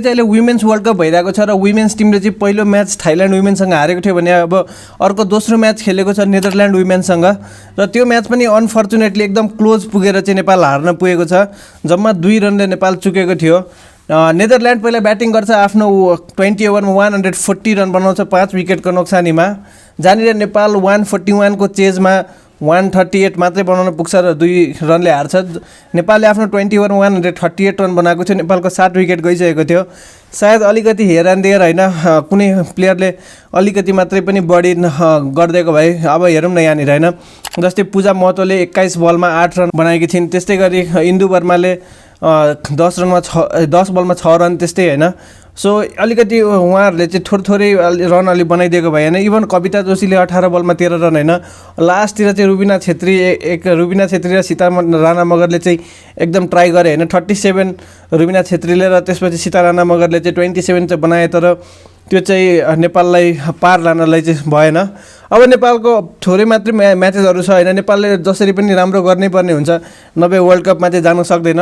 अहिले women's world cup भइरहेको छ र वुमेन्स टिमले चाहिँ पहिलो म्याच थाइल्यान्ड वुमेन्सँग हारेको थियो भने अब अर्को दोस्रो म्याच खेलेको छ नेदरल्यान्ड वुमेन्ससँग र त्यो म्याच पनि अनफर्चुनेटली एकदम क्लोज पुगेर चाहिँ नेपाल हार्न पुगेको छ। जम्मा 2 रनले नेपाल चुकेको थियो। नेदरल्यान्ड पहिला ब्याटिङ गर्छ, आफ्नो 20 ओभरमा 140 रन बनाउँछ 5 विकेटको नोक्सानीमा, जहाँनिर नेपाल 141 को चेजमा 138 मात्रै बनाउन पुग्छ र 2 रनले हार्छ। नेपालले आफ्नो 20 ओभरमा 138 रन बनाएको थियो, नेपालको 7 विकेट गइसकेको थियो। सायद अलिकति हेर एन्ड देयर होइन, कुनै प्लेयरले अलिकति मात्रै पनि बढी गरिदिएको भए अब हेरौँ न यहाँनिर होइन। जस्तै पूजा महतोले 21 बलमा 8 रन बनाएकी छिन्, त्यस्तै गरी इन्दु वर्माले 10 बलमा 6 रन त्यस्तै होइन। सो अलिकति उहाँहरूले चाहिँ थोरै रन अलि बनाइदिएको भए होइन। इभन कविता जोशीले 18 बलमा 13 रन होइन। लास्टतिर चाहिँ रुबिना छेत्री र सीता राणा मगरले चाहिँ एकदम ट्राई गरे होइन। 37 रुबिना छेत्रीले र त्यसपछि सीता राणा मगरले चाहिँ 27 चाहिँ बनाए, तर त्यो चाहिँ नेपाललाई पार लानलाई चाहिँ भएन। अब नेपालको थोरै मात्रै म्याचेसहरू छ होइन, नेपालले जसरी पनि राम्रो गर्नै पर्ने हुन्छ, नभए वर्ल्ड कपमा चाहिँ जान सक्दैन।